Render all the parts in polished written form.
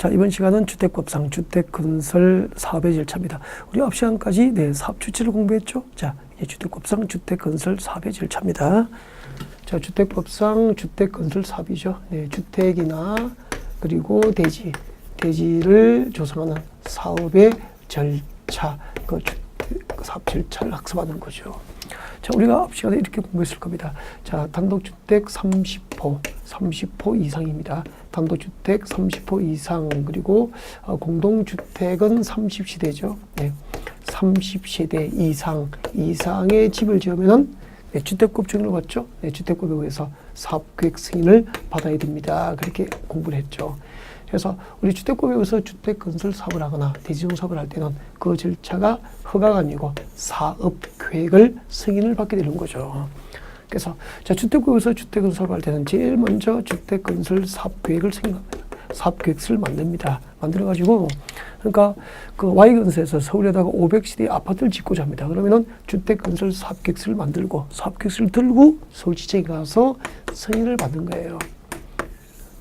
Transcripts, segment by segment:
자, 이번 시간은 주택법상 주택건설 사업의 절차입니다. 우리 앞 시간까지 사업 주체를 공부했죠. 자, 이제 주택법상 주택건설 사업의 절차입니다. 자, 주택법상 주택건설 사업이죠. 주택이나 그리고 대지를 조성하는 사업의 절차, 그 사업 절차를 학습하는 거죠. 자, 우리가 앞 시간에 이렇게 공부했을 겁니다. 자, 단독주택 30호 이상입니다. 단독주택 30호 이상, 그리고 공동주택은 30세대죠. 30세대 이상의 집을 지으면은 주택법 증을 받죠. 주택법에 의해서 사업계획 승인을 받아야 됩니다. 그렇게 공부를 했죠. 그래서 우리 주택법에 의해서 주택건설 사업을 하거나 대지종 사업을 할 때는 그 절차가 허가가 아니고 사업계획을 승인을 받게 되는 거죠. 그래서 자, 주택법에 의해서 주택건설 사업을 할 때는 제일 먼저 주택건설 사업계획을 승인합니다. 사업계획서를 만듭니다. 만들어가지고, 그러니까 그 Y건설에서 서울에다가 500세대 아파트를 짓고자 합니다. 그러면은 주택건설 사업계획서를 만들고, 사업계획서를 들고 서울지청에 가서 승인을 받는 거예요.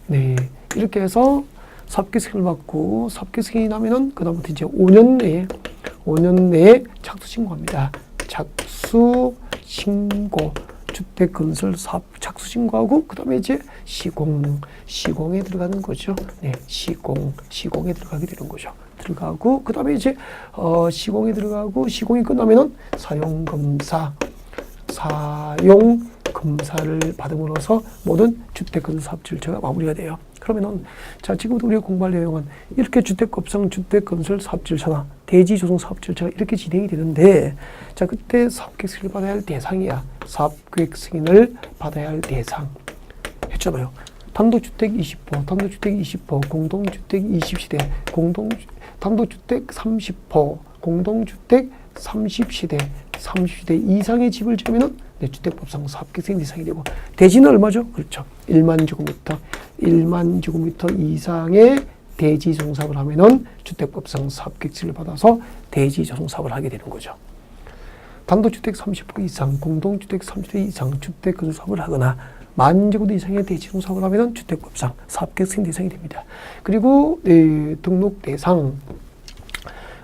네. 이렇게 해서 사업계획 승인을 받고, 사업계획 승인이 나면은, 그다음부터 이제 5년 내에 착수 신고합니다. 착수 신고. 주택건설 사업 착수 신고하고, 그 다음에 이제 시공에 들어가는 거죠. 시공에 들어가게 되는 거죠. 들어가고, 그 다음에 이제, 시공에 들어가고, 시공이 끝나면은 사용검사를 받음으로써 모든 주택건설 사업 절차가 마무리가 돼요. 그러면은, 자, 지금부터 우리가 공부할 내용은 이렇게 주택법상 주택건설 사업 절차나 대지 조성 사업 절차가 이렇게 진행이 되는데, 자, 그때 사업계획 승인을 받아야 할 대상이야. 사업계획 승인을 받아야 할 대상. 했잖아요. 단독주택 20호, 공동주택 20세대, 단독주택 30호, 공동주택 30세대 이상의 집을 지으면은 주택법상 사업계획 승인 대상이 되고, 대지는 얼마죠? 그렇죠. 1만 제곱미터 이상의 대지 조성 사업을 하면은 주택법상 사업계획 승인을 받아서 대지 조성 사업을 하게 되는 거죠. 단독주택 30호 이상, 공동주택 30호 이상 주택건설 사업을 하거나 만 제곱미터 이상의 대지 조성 사업을 하면은 주택법상 사업계획 승인 대상이 됩니다. 그리고 등록 대상,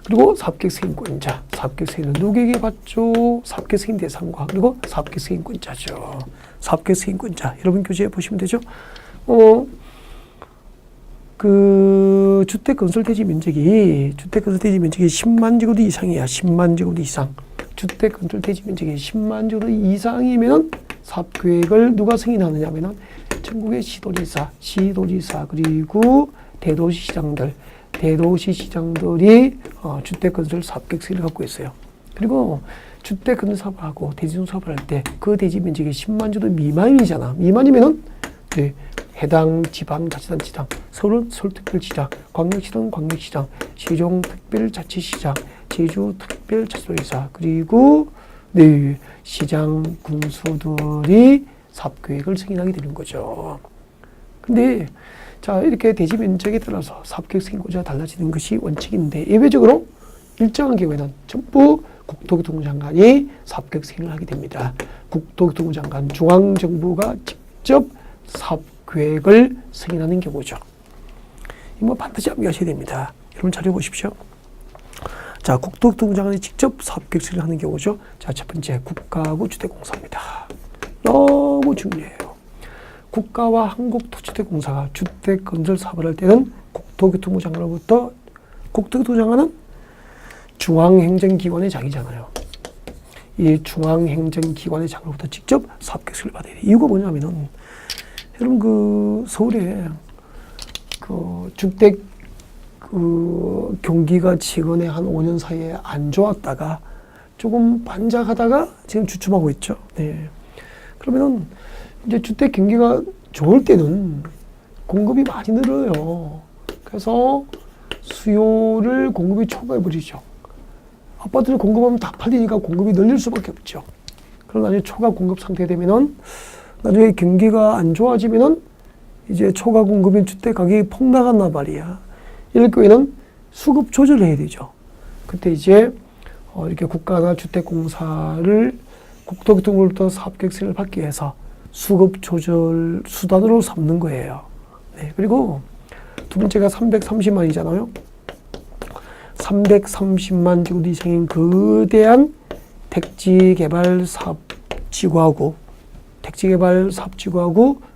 그리고 사업계획 승인권자, 사업계획 승인을 누구에게 받죠? 사업계획 승인 대상과 그리고 사업계획 승인권자죠. 사업계획 승인권자, 여러분 교재에 보시면 되죠. 그 주택건설 대지 면적이 10만 제곱미터 이상이야. 10만 제곱미터 이상. 주택건설 대지 면적이 10만 제곱미터 이상이면은 사업계획을 누가 승인하느냐면은 전국의 시도지사 그리고 대도시시장들이 주택건설 사업계획 승인을 갖고 있어요. 그리고 주택건설 사업을 하고 대지조성 사업을 할 때 그 대지 면적이 10만 제곱미터 미만이잖아. 미만이면은 해당 지방자치단체장, 서울은 서울특별시장, 광역시는 광역시장, 세종특별자치시장, 제주특별자치도지사, 그리고 시장 군수들이 사업계획을 승인하게 되는 거죠. 근데 자, 이렇게 대지 면적에 따라서 사업계획 승인권자가 달라지는 것이 원칙인데, 예외적으로 일정한 경우에는 전부 국토교통부 장관이 사업계획 승인을 하게 됩니다. 국토교통부 장관, 중앙정부가 직접 사업계획을 승인하는 경우죠. 이거 반드시 암기하셔야 됩니다. 여러분 자료 보십시오. 자, 국토교통부 장관이 직접 사업계획 승인을 하는 경우죠. 자, 첫 번째 국가하고 주택공사입니다. 너무 중요해요. 국가와 한국토지대공사가 주택건설 사업을 할 때는 국토교통부 장관으로부터, 국토교통부 장관은 중앙행정기관의 장이잖아요. 이 중앙행정기관의 장으로부터 직접 사업계획 승인을 받아야 돼요. 이유가 뭐냐면은, 여러분 그 서울에 그 주택 그 경기가 최근에 한 5년 사이에 안 좋았다가 조금 반짝하다가 지금 주춤하고 있죠. 그러면은 이제 주택 경기가 좋을 때는 공급이 많이 늘어요. 그래서 수요를 공급이 초과해버리죠. 아파트를 공급하면 다 팔리니까 공급이 늘릴 수밖에 없죠. 그럼 나중에 초과 공급 상태 되면은, 나중에 경기가 안 좋아지면은 이제 초과 공급인 주택 가격이 폭락한단 말이야. 이럴 경우에는 수급 조절을 해야 되죠. 그때 이제 이렇게 국가가 주택공사를 국토교통부로부터 사업계획 승인을 받기 위해서 수급 조절 수단으로 삼는 거예요. 그리고 두 번째가 330만이잖아요. 330만 제곱 이상인 거대한 택지개발 사업지구하고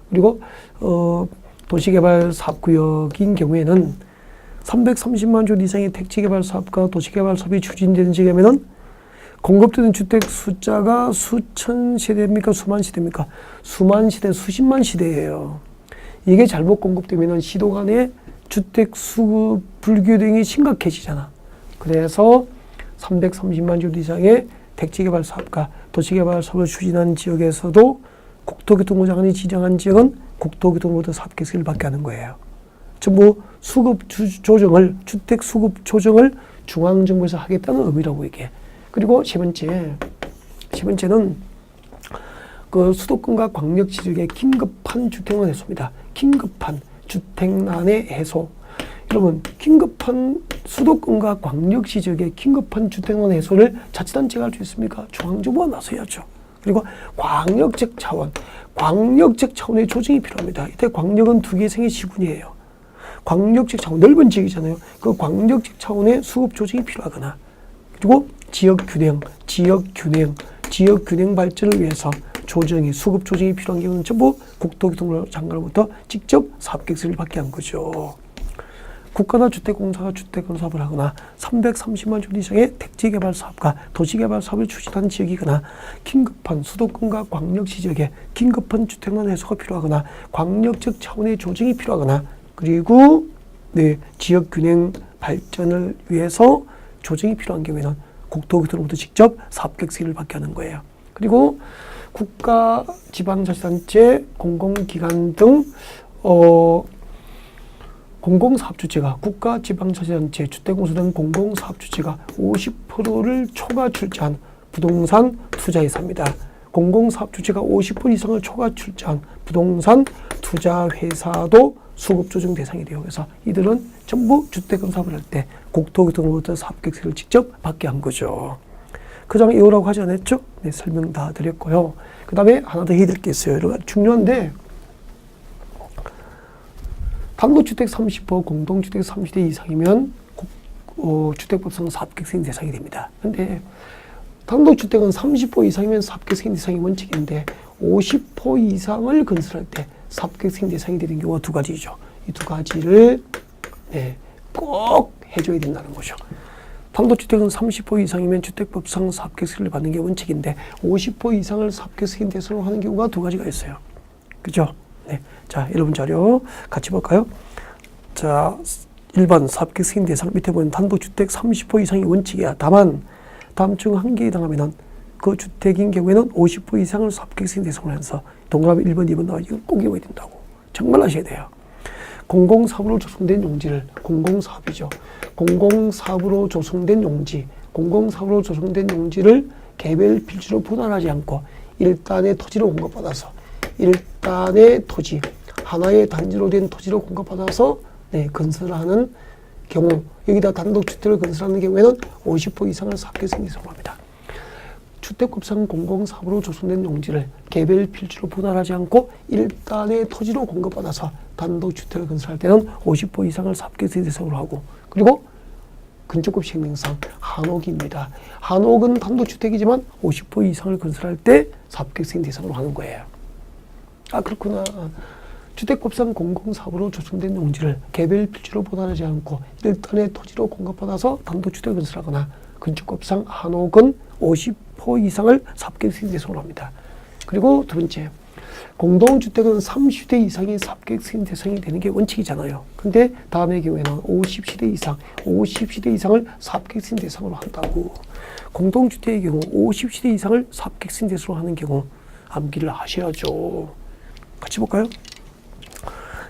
그리고 도시개발 사업구역인 경우에는 330만 제곱 이상의 택지개발 사업과 도시개발 사업이 추진되는 지역에는 공급되는 주택 숫자가 수천 세대입니까? 수만 세대입니까? 수만 세대, 수십만 세대예요. 이게 잘못 공급되면 시도 간의 주택 수급 불균형이 심각해지잖아. 그래서 330만 제곱 이상의 택지개발 사업과 도시개발 사업을 추진하는 지역에서도 국토교통부 장관이 지정한 지역은 국토교통부 사업계획을 받게 하는 거예요. 전부 수급 조정을, 주택 수급 조정을 중앙정부에서 하겠다는 의미라고 이게. 그리고 세 번째는 그 수도권과 광역지역의 긴급한 주택난 해소입니다. 긴급한 주택난의 해소. 여러분, 긴급한 수도권과 광역지역의 긴급한 주택난 해소를 자치단체가 할 수 있습니까? 중앙정부가 나서야죠. 그리고 광역적 차원의 조정이 필요합니다. 이때 광역은 두 개의 생의 시군이에요. 광역적 차원, 넓은 지역이잖아요. 그 광역적 차원의 수급 조정이 필요하거나, 그리고 지역 균형 발전을 위해서 수급 조정이 필요한 경우는 전부 국토교통부 장관으로부터 직접 사업계획서를 받게 한 거죠. 국가나 주택공사가 주택 사업을 하거나 330만 제곱 이상의 택지개발 사업과 도시개발 사업을 추진하는 지역이거나 긴급한 수도권과 광역시 지역에 긴급한 주택난 해소가 필요하거나 광역적 차원의 조정이 필요하거나 그리고 지역 균형 발전을 위해서 조정이 필요한 경우에는 국토교통부터 직접 사업계획서를 받게 하는 거예요. 그리고 국가, 지방자치단체, 공공기관 등 공공사업주체가 국가, 지방자치단체, 주택공사 등 공공사업주체가 50%를 초과 출자한 부동산 투자회사입니다. 공공사업주체가 50% 이상을 초과 출자한 부동산 투자회사도 수급조정 대상이 돼요. 그래서 이들은 전부 주택건 사업을 할 때 국토교통부터 사업계획서를 직접 받게 한 거죠. 그 장 이오라고 하지 않았죠? 네, 설명 다 드렸고요. 그 다음에 하나 더 해야 될 게 있어요. 여러분, 중요한데 단독주택 30호, 공동주택 30대 이상이면 주택법상 사업계획서 대상이 됩니다. 그런데 단독주택은 30호 이상이면 사업계획서 대상이 원칙인데 50호 이상을 건설할 때 사업계획서 대상이 되는 경우가 두 가지죠. 이 두 가지를 꼭 해줘야 된다는 거죠. 단독주택은 30호 이상이면 주택법상 사업계획서를 받는 게 원칙인데 50호 이상을 사업계획서 대상으로 하는 경우가 두 가지가 있어요. 그죠? 네. 자, 여러분 자료 같이 볼까요? 자, 1번 사업계획서 대상 밑에 보면 단독주택 30호 이상이 원칙이야. 다만 다음 중 한 개에 해당하면 그 주택인 경우에는 50호 이상을 사업계획서 대상으로 해서 동그라미 1번, 2번 나와 이거 꼭 외워야 된다고. 정말 아셔야 돼요. 공공사업으로 조성된 용지를 공공사업이죠. 공공사업으로 조성된 용지를 개별 필지로 분할하지 않고 일단의 토지로 공급받아서 일단의 토지, 하나의 단지로 된 토지로 공급받아서 건설하는 경우, 여기다 단독주택을 건설하는 경우에는 50호 이상을 사업계획서 대상으로 합니다. 주택법상 공공사업으로 조성된 용지를 개별 필지로 분할하지 않고 일단의 토지로 공급받아서 단독주택을 건설할 때는 50호 이상을 사업계획서 대상으로 하고, 그리고 근적급 시행령상 한옥입니다. 한옥은 단독주택이지만 50호 이상을 건설할 때 사업계획서 대상으로 하는 거예요. 아, 그렇구나. 주택법상 공공사업으로 조성된 용지를 개별 필지로 분할하지 않고 일단의 토지로 공급받아서 단독주택을 건설하거나 건축법상 한옥은 50호 이상을 사업계획서 대상으로 합니다. 그리고 두 번째, 공동주택은 30대 이상이 사업계획서 대상이 되는 게 원칙이잖아요. 근데 다음의 경우에는 50세대 이상을 사업계획서 대상으로 한다고. 공동주택의 경우 50세대 이상을 사업계획서 대상으로 하는 경우 암기를 하셔야죠. 같이 볼까요?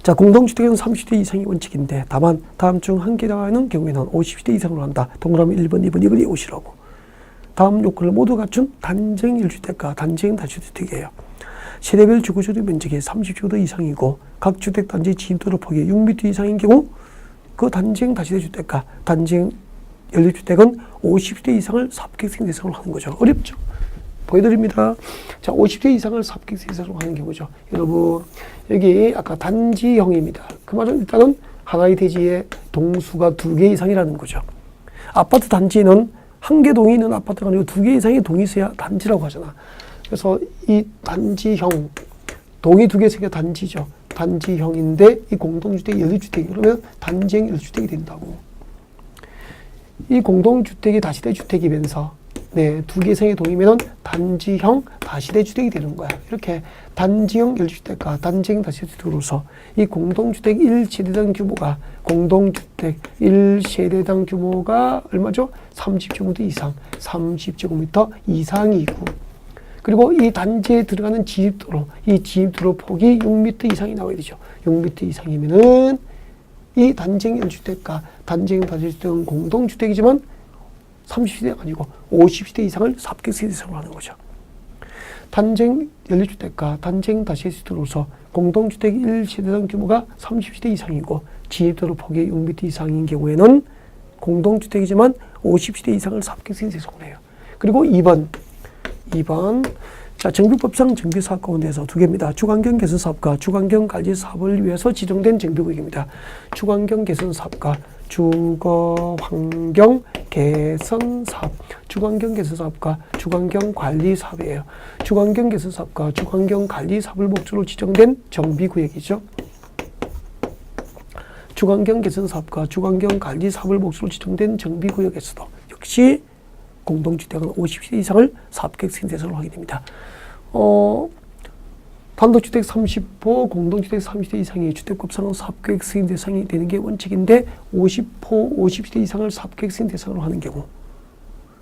자, 공동주택은 30대 이상이 원칙인데 다만 다음 중 한 개라는 경우에는 50대 이상으로 한다. 동그라미 1번, 2번, 이걸 외우시라고. 다음 요건을 모두 갖춘 단정 1주택과 단정 다주택이에요. 세대별 주거조정 면적이 30제곱미터 이상이고 각 주택단지 진입도로 폭이 6m 이상인 경우 그 단정 다주택과 단정 연립주택은 50대 이상을 사업계획서 대상으로 하는 거죠. 어렵죠? 보여드립니다. 자, 50대 이상을 사업계획서 대상으로 하는 경우죠. 여러분, 여기 아까 단지형입니다. 그 말은 일단은 하나의 대지에 동수가 2개 이상이라는 거죠. 아파트 단지는 한 개 동이 있는 아파트가 아니고 2개 이상의 동이 있어야 단지라고 하잖아. 그래서 이 단지형, 동이 2개, 3개 단지죠. 단지형인데 이 공동주택이 연립주택이 그러면 단지형 연립주택이 된다고. 이 공동주택이 다시대주택이면서 2개 이상의 동이면 단지형 다시대주택이 되는 거야. 이렇게 단지형 연립주택과 단지형 다시대주택으로서 이 공동주택 1세대당 규모가 공동주택 1세대당 규모가 얼마죠? 30제곱미터 이상, 30제곱미터 이상이고, 그리고 이 단지에 들어가는 진입도로, 이 진입도로 폭이 6m 이상이 나와야 되죠. 6m 이상이면은 이 단지형 연립주택과 단지형 다시대주택은 공동주택이지만 30세대가 아니고 50세대 이상을 사업계획세대상으로 하는 거죠. 단지형 연립주택과 단지형 다시대주택으로서 공동주택 1세대당 규모가 30세대 이상이고 진입도로 폭이 6m 이상인 경우에는 공동주택이지만 50세대 이상을 사업계획세대상으로 해요. 그리고 2번. 자, 정비법상 정비사업 가운데서 2개입니다. 주관경 개선사업과 주관경 관리사업을 위해서 지정된 정비구역입니다. 주관경 개선사업과 주거환경 개선사업, 주관경 개선사업과 주관경 관리사업이에요. 주관경 개선사업과 주관경 관리사업을 목적으로 지정된 정비구역이죠. 주관경 개선사업과 주관경 관리사업을 목적으로 지정된 정비구역에서도 역시 공동주택은 50세대 이상을 사업계획 대상으로 하게 됩니다. 단독주택 30호, 공동주택 30대 이상의 주택급상은 사업계획 승인 대상이 되는 게 원칙인데 50호, 50대 이상을 사업계획 승인 대상으로 하는 경우,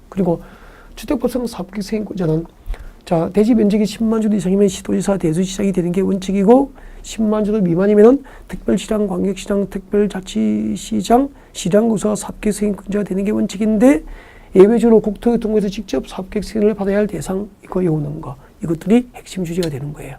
그리고 주택법상 사업계획 승인권자는 자, 대지 면적이 10만 주도 이상이면 시도지사 대수시장이 되는 게 원칙이고 10만 주도 미만이면 특별시장, 광역시장, 특별자치시장, 시장구가 사업계획 승인권자가 되는 게 원칙인데 예외적으로 국토교통부에서 직접 사업계획 승인을 받아야 할 대상, 이거 요구는 거, 이것들이 핵심 주제가 되는 거예요.